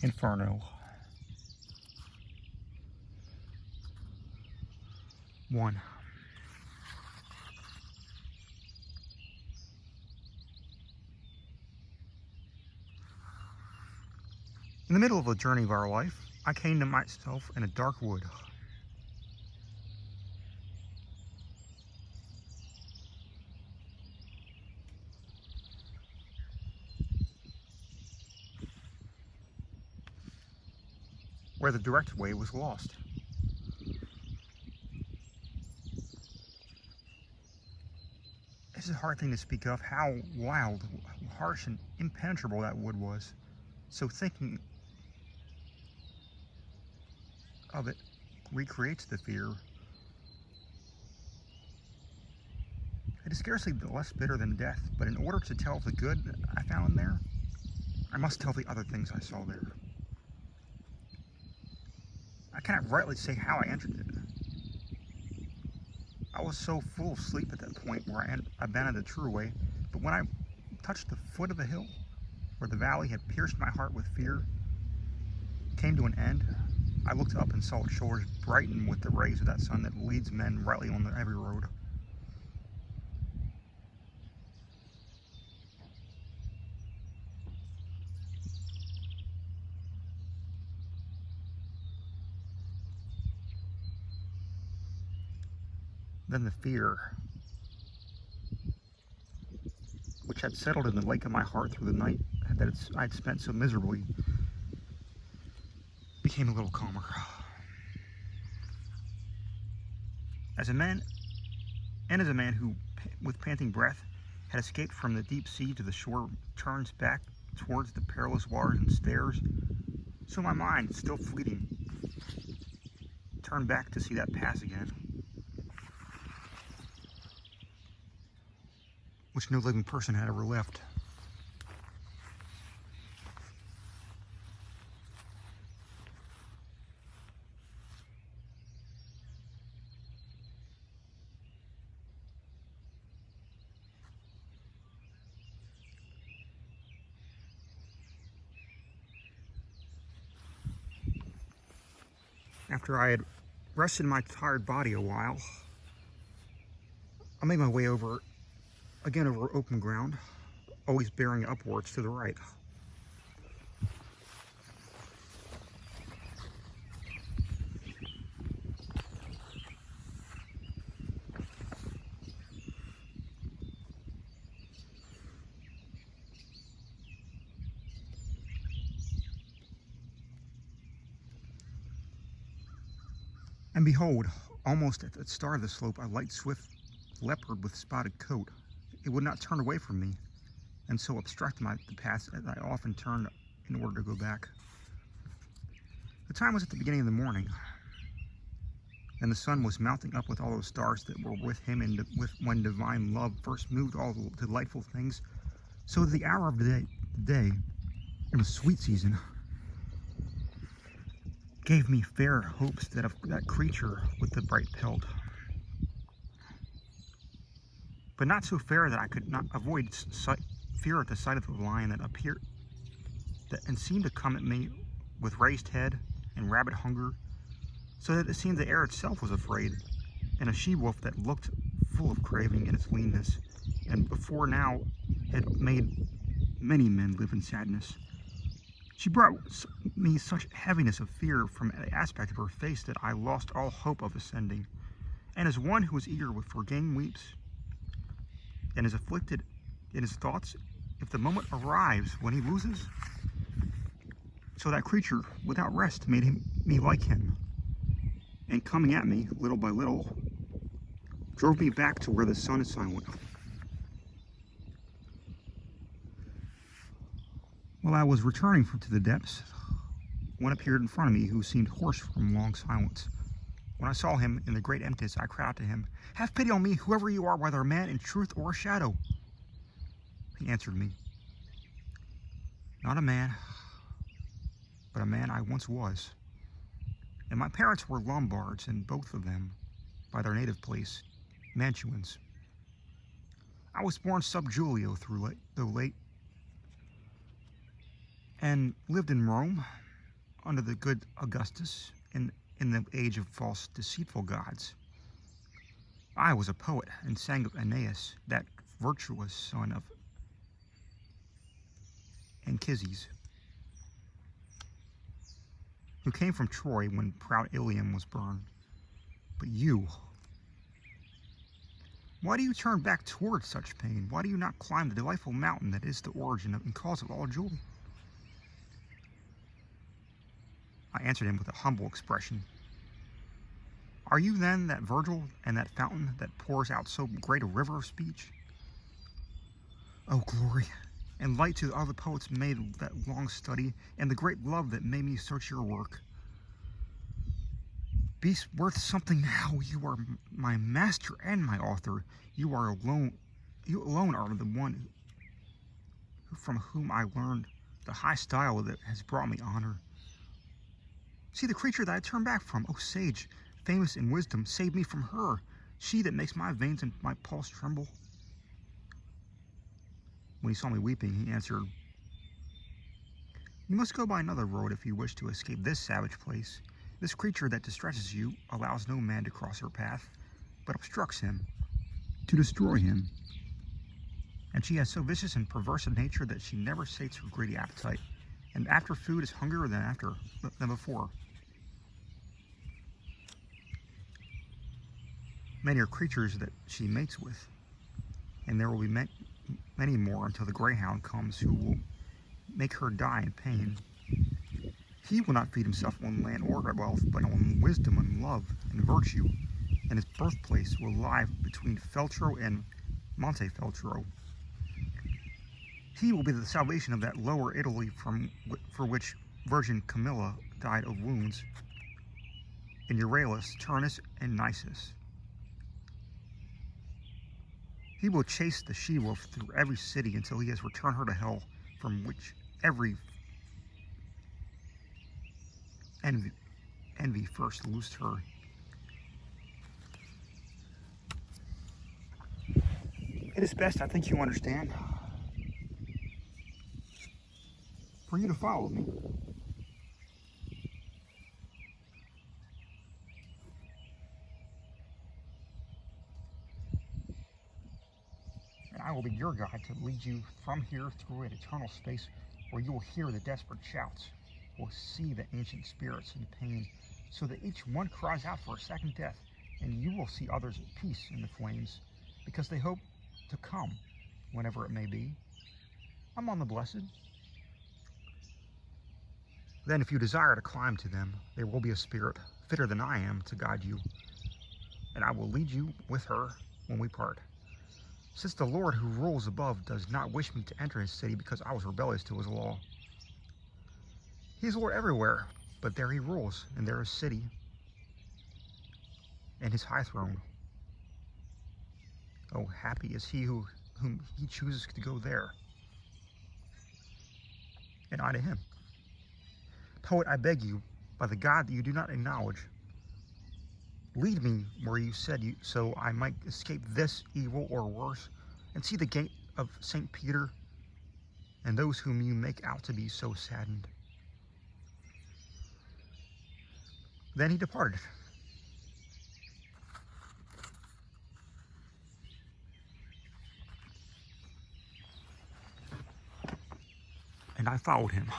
Inferno. 1. In the middle of the journey of our life, I came to myself in a dark wood. Where the direct way was lost. This is a hard thing to speak of, how wild, harsh, and impenetrable that wood was. So thinking of it recreates the fear. It is scarcely less bitter than death, but in order to tell of the good I found there, I must tell the other things I saw there. I cannot rightly say how I entered it. I was so full of sleep at that point where I abandoned the true way, but when I touched the foot of the hill, where the valley had pierced my heart with fear, came to an end, I looked up and saw its shores brighten with the rays of that sun that leads men rightly on every road. Then the fear, which had settled in the lake of my heart through the night that I'd spent so miserably, became a little calmer. As a man who, with panting breath, had escaped from the deep sea to the shore, turns back towards the perilous waters and stares, so my mind, still fleeting, turned back to see that pass again, which no living person had ever left. After I had rested my tired body a while, I made my way over open ground, always bearing upwards to the right. And behold, almost at the start of the slope, a light, swift leopard with spotted coat. It would not turn away from me, and so obstructed the path as I often turned in order to go back. The time was at the beginning of the morning, and the sun was mounting up with all those stars that were with him when divine love first moved all the delightful things. So the hour of the day, in the sweet season, gave me fair hopes that of that creature with the bright pelt. But not so fair that I could not avoid fear at the sight of the lion that appeared and seemed to come at me with raised head and rabid hunger, so that it seemed the air itself was afraid, and a she-wolf that looked full of craving in its leanness, and before now had made many men live in sadness. She brought me such heaviness of fear from the aspect of her face that I lost all hope of ascending. And as one who is eager for gain weeps, and is afflicted in his thoughts, if the moment arrives when he loses, so that creature without rest made me like him, and coming at me little by little, drove me back to where the sun is silent. While I was returning to the depths, one appeared in front of me who seemed hoarse from long silence. When I saw him in the great emptiness, I cried out to him, "Have pity on me, whoever you are, whether a man in truth or a shadow." He answered me, "Not a man, but a man I once was. And my parents were Lombards, and both of them, by their native place, Mantuans. I was born sub Julio though late, and lived in Rome, under the good Augustus in the age of false, deceitful gods. I was a poet and sang of Aeneas, that virtuous son of Anchises, who came from Troy when proud Ilium was burned. But you, why do you turn back towards such pain? Why do you not climb the delightful mountain that is the origin and cause of all joy? I answered him with a humble expression. Are you then that Virgil and that fountain that pours out so great a river of speech? Oh, glory, and light to all the poets made that long study, and the great love that made me search your work. Be worth something now. You are my master and my author. You alone are the one from whom I learned the high style that has brought me honor. See the creature that I turned back from, O sage, famous in wisdom, save me from her, she that makes my veins and my pulse tremble. When he saw me weeping, he answered, You must go by another road if you wish to escape this savage place. This creature that distresses you allows no man to cross her path, but obstructs him, to destroy him. And she has so vicious and perverse a nature that she never sates her greedy appetite, and after food is hungrier than before. Many are creatures that she mates with, and there will be many more until the greyhound comes who will make her die in pain. He will not feed himself on land or wealth, but on wisdom and love and virtue, and his birthplace will lie between Feltro and Montefeltro. He will be the salvation of that lower Italy for which Virgin Camilla died of wounds, and Euryalus, Turnus, and Nisus. He will chase the she-wolf through every city until he has returned her to hell, from which every envy first loosed her. It is best, I think you understand, for you to follow me. And I will be your guide to lead you from here through an eternal space where you will hear the desperate shouts, will see the ancient spirits in pain, so that each one cries out for a second death, and you will see others at peace in the flames, because they hope to come, whenever it may be. I'm on the blessed. Then if you desire to climb to them, there will be a spirit fitter than I am to guide you, and I will lead you with her when we part. Since the Lord who rules above does not wish me to enter his city because I was rebellious to his law. He is Lord everywhere, but there he rules, and there is city, and his high throne. Oh, happy is he whom he chooses to go there, and I to him. Poet, I beg you, by the God that you do not acknowledge, lead me where you said so I might escape this evil or worse, and see the gate of St. Peter and those whom you make out to be so saddened. Then he departed. And I followed him.